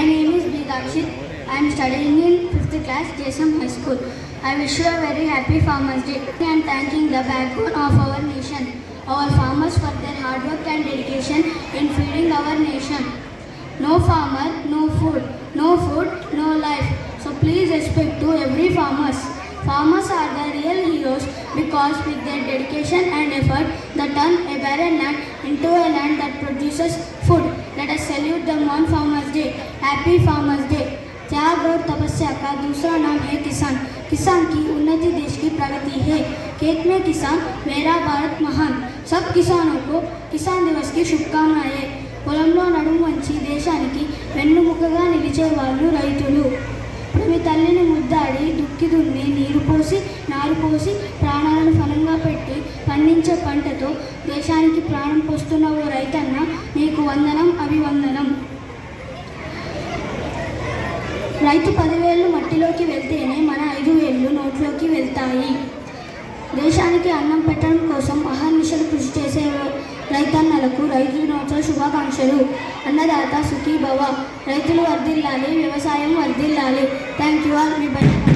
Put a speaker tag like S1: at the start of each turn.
S1: name is B. Dakshit. I am studying in 5th class, JSM High School. I wish you a very happy Farmers Day and thanking the backbone of our nation, our farmers for their hard work and dedication in feeding our nation. No farmer, no food, no life. So please respect to every farmers. Farmers are the real heroes because with their dedication and effort, they turn a barren land into a land that produces food. Let us salute them on Farmers Day. Happy Farmers Day. त्याग और तपस्या का दूसरा नाम है किसान. किसान की उन्नति देश की प्रगति है. खेत में किसान, मेरा भारत महान. सब किसानों को किसान दिवस की शुभकामनाएं. పొలంలో నడుము వంచి దేశానికి వెన్నుముకగా నిలిచే వాళ్ళు రైతులు. భూమి తల్లిని ముద్దాడి దుక్కి దున్ని నీరు పోసి నారు పోసి ప్రాణాలను ఫలంగా పెట్టి పండించే పంటతో దేశానికి ప్రాణం పోస్తున్న ఓ రైతన్న నీకు వందనం అభివందనం. రైతు 10 వేళ్ళు మట్టిలోకి వెళ్తేనే మన 5 వేళ్ళు నోట్లోకి వెళ్తాయి. దేశానికి అన్నం పెట్టడం కోసం అహర్నిశలు కృషి చేసే రైతన్నలకు రైతు దినోత్సవ శుభాకాంక్షలు. అన్నదాత సుఖీ భవ. రైతులు వర్ధిల్లాలి, వ్యవసాయం వర్ధిల్లాలి. Thank you all. మీ బయట